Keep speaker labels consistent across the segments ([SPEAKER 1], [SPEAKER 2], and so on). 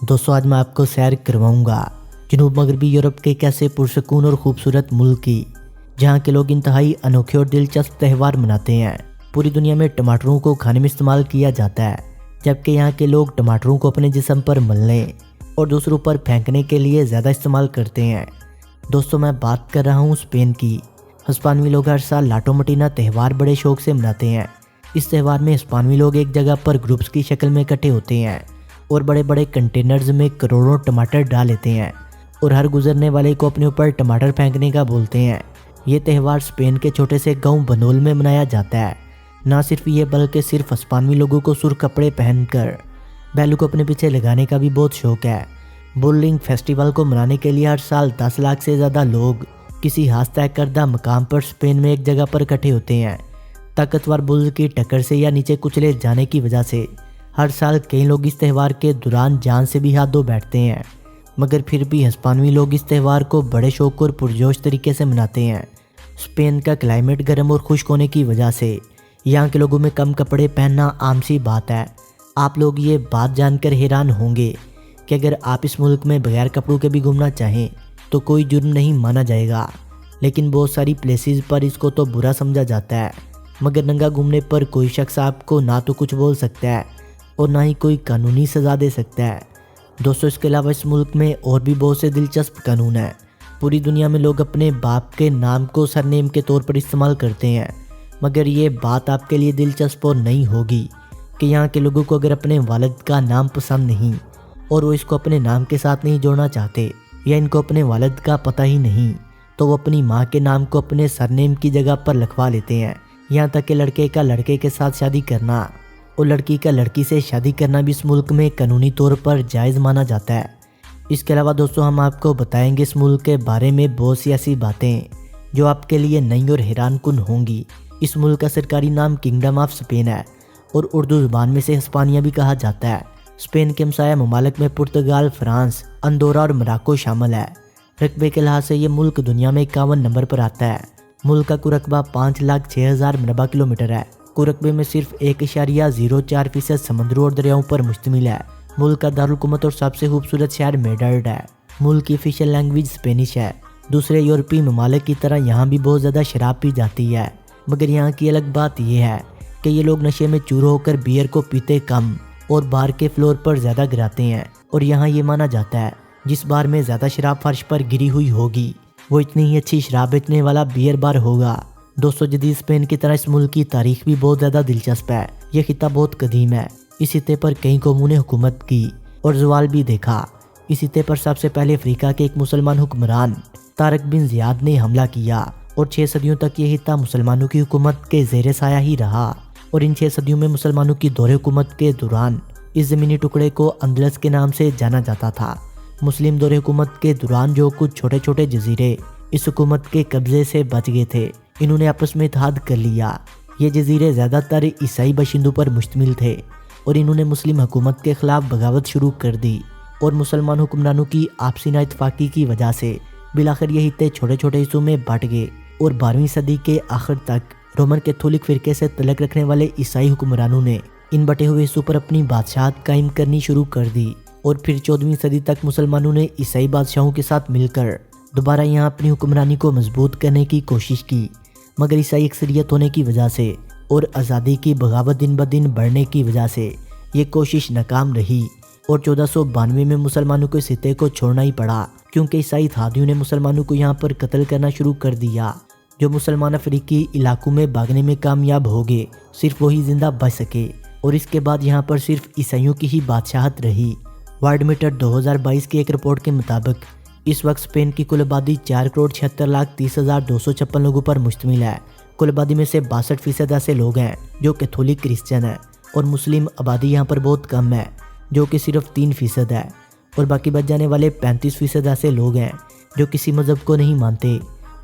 [SPEAKER 1] दोस्तों आज मैं आपको सैर करवाऊंगा जनूब मगरबी यूरोप के एक ऐसे पुरसकून और खूबसूरत मुल्क की, जहां के लोग इंतहाई अनोखे और दिलचस्प त्यौहार मनाते हैं। पूरी दुनिया में टमाटरों को खाने में इस्तेमाल किया जाता है, जबकि यहाँ के लोग टमाटरों को अपने जिस्म पर मलने और दूसरों पर फेंकने के लिए ज़्यादा इस्तेमाल करते हैं। दोस्तों मैं बात कर रहा हूँ स्पेन की। हिस्पानवी लोग हर साल लाटो मटीना त्यौहार बड़े शौक से मनाते हैं। इस त्यौहार में हिस्पानवी लोग एक जगह पर ग्रुप्स की शक्ल में इकट्ठे होते हैं और बड़े बड़े कंटेनर्स में करोड़ों टमाटर डाल लेते हैं और हर गुजरने वाले को अपने ऊपर टमाटर फेंकने का बोलते हैं। ये त्यौहार स्पेन के छोटे से गांव बनोल में मनाया जाता है। ना सिर्फ ये बल्कि सिर्फ हिस्पानवी लोगों को सुर्ख कपड़े पहनकर बैलू को अपने पीछे लगाने का भी बहुत शौक है। बुलिंग फेस्टिवल को मनाने के लिए हर साल 10 लाख से ज़्यादा लोग किसी हाथ तय करदा मकाम पर स्पेन में एक जगह पर इकट्ठे होते हैं। ताकतवर बुल की टक्कर से या नीचे कुचले जाने की वजह से हर साल कई लोग इस त्यौहार के दौरान जान से भी हाथ धो बैठते हैं, मगर फिर भी हिस्पानवी लोग इस त्यौहार को बड़े शौक और पुरजोश तरीके से मनाते हैं। स्पेन का क्लाइमेट गर्म और खुश्क होने की वजह से यहाँ के लोगों में कम कपड़े पहनना आम सी बात है। आप लोग ये बात जानकर हैरान होंगे कि अगर आप इस मुल्क में बगैर कपड़ों के भी घूमना चाहें तो कोई जुर्म नहीं माना जाएगा, लेकिन बहुत सारी प्लेसेस पर इसको तो बुरा समझा जाता है। मगर नंगा घूमने पर कोई शख्स आपको ना तो कुछ बोल सकता है और ना ही कोई कानूनी सज़ा दे सकता है। दोस्तों इसके अलावा इस मुल्क में और भी बहुत से दिलचस्प कानून हैं। पूरी दुनिया में लोग अपने बाप के नाम को सरनेम के तौर पर इस्तेमाल करते हैं, मगर ये बात आपके लिए दिलचस्प और नहीं होगी कि यहाँ के लोगों को अगर अपने वालिद का नाम पसंद नहीं और वो इसको अपने नाम के साथ नहीं जोड़ना चाहते या इनको अपने वालिद का पता ही नहीं, तो वो अपनी माँ के नाम को अपने सरनेम की जगह पर लिखवा लेते हैं। यहाँ तक कि लड़के का लड़के के साथ शादी करना और लड़की का लड़की से शादी करना भी इस मुल्क में कानूनी तौर पर जायज़ माना जाता है। इसके अलावा दोस्तों हम आपको बताएंगे इस मुल्क के बारे में बहुत सी ऐसी बातें जो आपके लिए नई और हैरान कुन होंगी। इस मुल्क का सरकारी नाम किंगडम ऑफ स्पेन है और उर्दू ज़ुबान में से हिस्पानिया भी कहा जाता है। स्पेन के हमसाया ममालिक में पुर्तगाल, फ्रांस, अंदोरा और मोरक्को शामिल है। रकबे के लिहाज से ये मुल्क दुनिया में 51 नंबर पर आता है। मुल्क का कुरकबा 5,06,000 मरबा किलोमीटर है। कुरकबे में सिर्फ 1.04% समंदरों और दरियाओं पर मुश्तमिल है। मुल्क का दारुलहुकूमत और सबसे खूबसूरत शहर मेड्रिड है। मुल्क की ऑफिशियल लैंग्वेज स्पेनिश है। दूसरे यूरोपीय ममालिक की तरह यहाँ भी बहुत ज़्यादा शराब पी जाती है, मगर यहाँ की अलग बात यह है कि ये लोग नशे में चूर होकर बियर को पीते कम और बार के फ्लोर पर ज़्यादा गिराते हैं। और यहाँ ये माना जाता है जिस बार में ज़्यादा शराब फर्श पर गिरी हुई होगी वो इतनी ही अच्छी शराब बेचने वाला बियर बार होगा। दोस्तों जदीद स्पेन की तरह इस मुल्क की तारीख भी बहुत ज़्यादा दिलचस्प है। यह खिता बहुत कदीम है। इस खिते पर कई कौमों ने हुकूमत की और ज़वाल भी देखा। इस खिते पर सबसे पहले अफ्रीका के एक मुसलमान हुक्मरान तारक बिन ज़ियाद ने हमला किया और 6 सदियों तक यह खिता मुसलमानों की हुकूमत के ज़ेर साया ही रहा। और इन 6 सदियों में मुसलमानों की दौरे हुकूमत के दौरान इस ज़मीनी टुकड़े को अंदलस के नाम से जाना जाता था। मुस्लिम दौरे हुकूमत के दौरान जो कुछ छोटे छोटे जजीरे इस हुकूमत के कब्जे से बच गए थे, इन्होंने आपस में इत्तेहाद कर लिया। ये जजीरे ज़्यादातर ईसाई बशिंदों पर मुश्तमिल थे और इन्होंने मुस्लिम हुकूमत के ख़िलाफ़ बगावत शुरू कर दी। और मुसलमान हुक्मरानों की आपसी नाइतफाकी की वजह से बिलाखिर ये हिस्से छोटे छोटे हिस्सों में बट गए और 12वीं सदी के आखिर तक रोमन कैथोलिक फ़िरके से तलक रखने वाले ईसाई हुक्मरानों ने इन बटे हुए हिस्सों पर अपनी बादशाहत कायम करनी शुरू कर दी। और फिर 14वीं सदी तक मुसलमानों ने ईसाई बादशाहों के साथ मिलकर दोबारा यहाँ अपनी हुक्मरानी को मजबूत करने की कोशिश की, मगर ईसाई अक्सरियत होने की वजह से और आज़ादी की बगावत दिन ब दिन बढ़ने की वजह से ये कोशिश नाकाम रही। और 1492 में मुसलमानों को इस खिते को छोड़ना ही पड़ा, क्योंकि ईसाई इत्तेहादियों ने मुसलमानों को यहाँ पर कत्ल करना शुरू कर दिया। जो मुसलमान अफ्रीकी इलाकों में भागने में कामयाब हो गए, सिर्फ वही जिंदा बच सके और इसके बाद यहाँ पर सिर्फ ईसाइयों की ही बादशाहत रही। वर्ल्ड मीटर 2022 की एक रिपोर्ट के मुताबिक इस वक्त स्पेन की कुल आबादी 4,76,30,256 लोगों पर मुश्तमिल है। कुल आबादी में से 62% ऐसे लोग हैं जो कैथोलिक क्रिश्चियन हैं और मुस्लिम आबादी यहाँ पर बहुत कम है जो कि सिर्फ 3% है। और बाकी बच जाने वाले 35% ऐसे लोग हैं जो किसी मज़हब को नहीं मानते।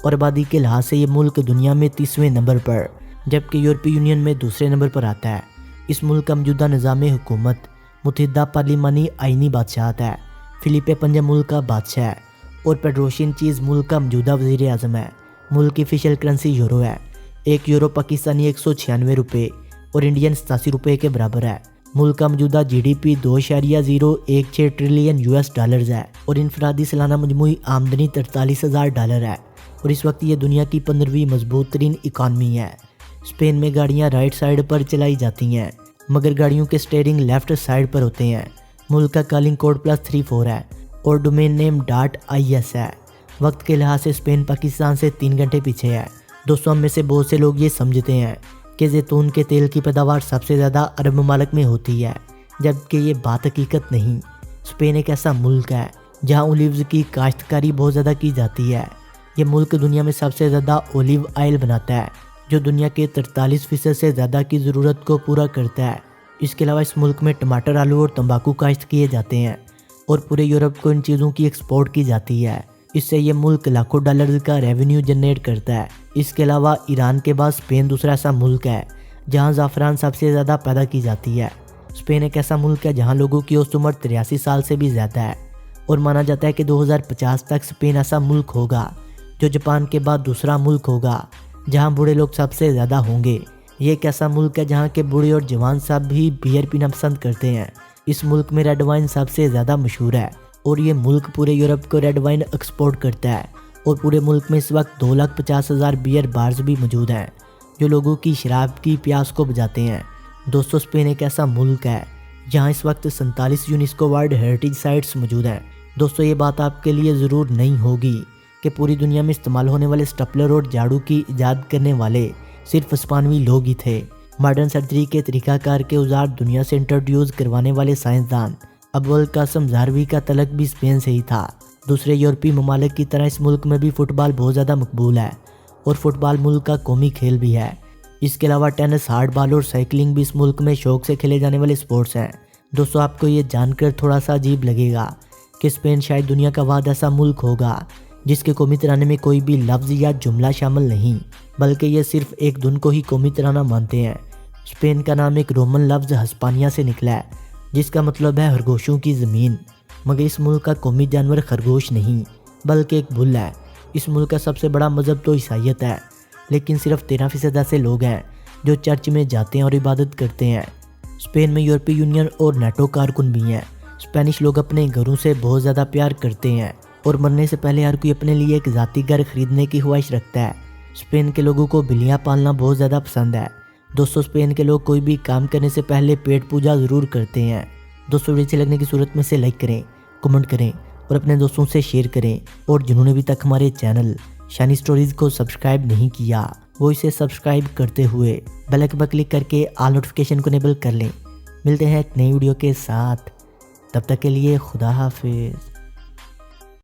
[SPEAKER 1] और आबादी के लिहाज से ये मुल्क दुनिया में 30वें नंबर पर, जबकि यूरोपीय यूनियन में दूसरे नंबर पर आता है। इस मुल्क का मौजूदा निज़ाम हुकूमत मुतहदा पार्लिमानी आइनी बादशाहत है। फिलिपे पंजा मुल्क का बादशाह है और पेड्रो सैंचेज़ मुल्क का मौजूदा वज़ीर आज़म है। मुल्क की ऑफिशियल करेंसी यूरो है। 1 यूरो पाकिस्तानी 196 रुपये और इंडियन 87 रुपये के बराबर है। मुल्क का मौजूदा GDP 2.016 ट्रिलियन US डॉलर्स है और इनफरादी सालाना मजमूई आमदनी $43,000 है और इस वक्त ये दुनिया की 15वीं मजबूत तरीन इकानमी है। स्पेन में गाड़ियाँ राइट साइड पर चलाई जाती हैं मगर गाड़ियों के स्टीयरिंग लेफ्ट साइड पर होते हैं। मुल्क का कॉलिंग कोड +34 है और डोमेन नेम .is है। वक्त के लिहाज से स्पेन पाकिस्तान से 3 घंटे पीछे है। दोस्तों, हम में से बहुत से लोग ये समझते हैं कि जैतून के तेल की पैदावार सबसे ज़्यादा अरब ममालिक में होती है, जबकि ये बात हकीकत नहीं। स्पेन एक ऐसा मुल्क है जहाँ ओलिव्स की काश्तकारी बहुत ज़्यादा की जाती है। ये मुल्क दुनिया में सबसे ज़्यादा ओलिव ऑयल बनाता है जो दुनिया के 43% से ज़्यादा की ज़रूरत को पूरा करता है। इसके अलावा इस मुल्क में टमाटर, आलू और तंबाकू काश्त किए जाते हैं और पूरे यूरोप को इन चीज़ों की एक्सपोर्ट की जाती है। इससे ये मुल्क लाखों डॉलर का रेवेन्यू जनरेट करता है। इसके अलावा ईरान के बाद स्पेन दूसरा ऐसा मुल्क है जहां ज़ाफ़रान सबसे ज़्यादा पैदा की जाती है। स्पेन एक ऐसा मुल्क है जहां लोगों की औसत उम्र 83 साल से भी ज़्यादा है और माना जाता है कि 2050 तक स्पेन ऐसा मुल्क होगा जो जापान के बाद दूसरा मुल्क होगा जहां बूढ़े लोग सबसे ज़्यादा होंगे। ये एक ऐसा मुल्क है जहाँ के बूढ़े और जवान सब भी बियर पीना पसंद करते हैं। इस मुल्क में रेड वाइन सबसे ज़्यादा मशहूर है और ये मुल्क पूरे यूरोप को रेड वाइन एक्सपोर्ट करता है और पूरे मुल्क में इस वक्त 2,50,000 बियर बार्स भी मौजूद हैं जो लोगों की शराब की प्यास को बुझाते हैं। दोस्तों, स्पेन एक ऐसा मुल्क है जहाँ इस वक्त 47 यूनेस्को वर्ल्ड हेरिटेज साइट्स मौजूद हैं। दोस्तों, ये बात आपके लिए ज़रूर नहीं होगी कि पूरी दुनिया में इस्तेमाल होने वाले स्टेपलर और झाड़ू की ईजाद करने वाले सिर्फ स्पेनवी लोग ही थे। मॉडर्न सर्जरी के तरीकाकार के औजार दुनिया से इंट्रोड्यूस करवाने वाले साइंसदान अब्बुल कासिम ज़हरवी का तलक भी स्पेन से ही था। दूसरे यूरोपीय ममालिक की तरह इस मुल्क में भी फुटबॉल बहुत ज़्यादा मकबूल है और फुटबॉल मुल्क का कौमी खेल भी है। इसके अलावा टेनिस, हार्डबॉल और साइकिलिंग भी इस मुल्क में शौक से खेले जाने वाले स्पोर्ट्स हैं। दोस्तों, आपको ये जानकर थोड़ा सा अजीब लगेगा कि स्पेन शायद दुनिया का वाद ऐसा मुल्क होगा जिसके कौमी तराने में कोई भी लफ्ज़ या जुमला शामिल नहीं, बल्कि ये सिर्फ एक धुन को ही कौमी तराना मानते हैं। स्पेन का नाम एक रोमन लफ्ज़ हस्पानिया से निकला है जिसका मतलब है खरगोशों की ज़मीन, मगर इस मुल्क का कौमी जानवर खरगोश नहीं बल्कि एक बुल है। इस मुल्क का सबसे बड़ा मज़हब तो ईसाईयत है, लेकिन सिर्फ 13% ऐसे लोग हैं जो चर्च में जाते हैं और इबादत करते हैं। स्पेन में यूरोपीय यूनियन और नेटो कारकुन भी हैं। स्पेनिश लोग अपने घरों से बहुत ज़्यादा प्यार करते हैं और मरने से पहले हर कोई अपने लिए एक ज़ाती घर खरीदने की ख्वाहिश रखता है। स्पेन के लोगों को बिल्लियाँ पालना बहुत ज़्यादा पसंद है। दोस्तों, स्पेन के लोग कोई भी काम करने से पहले पेट पूजा ज़रूर करते हैं। दोस्तों, वीडियो अच्छी लगने की सूरत में से लाइक करें, कमेंट करें और अपने दोस्तों से शेयर करें। और जिन्होंने अभी तक हमारे चैनल शानी स्टोरीज़ को सब्सक्राइब नहीं किया वो इसे सब्सक्राइब करते हुए बेल आइकन पर क्लिक करके ऑल नोटिफिकेशन को इनेबल कर लें। मिलते हैं एक नई वीडियो के साथ, तब तक के लिए खुदा हाफिज़।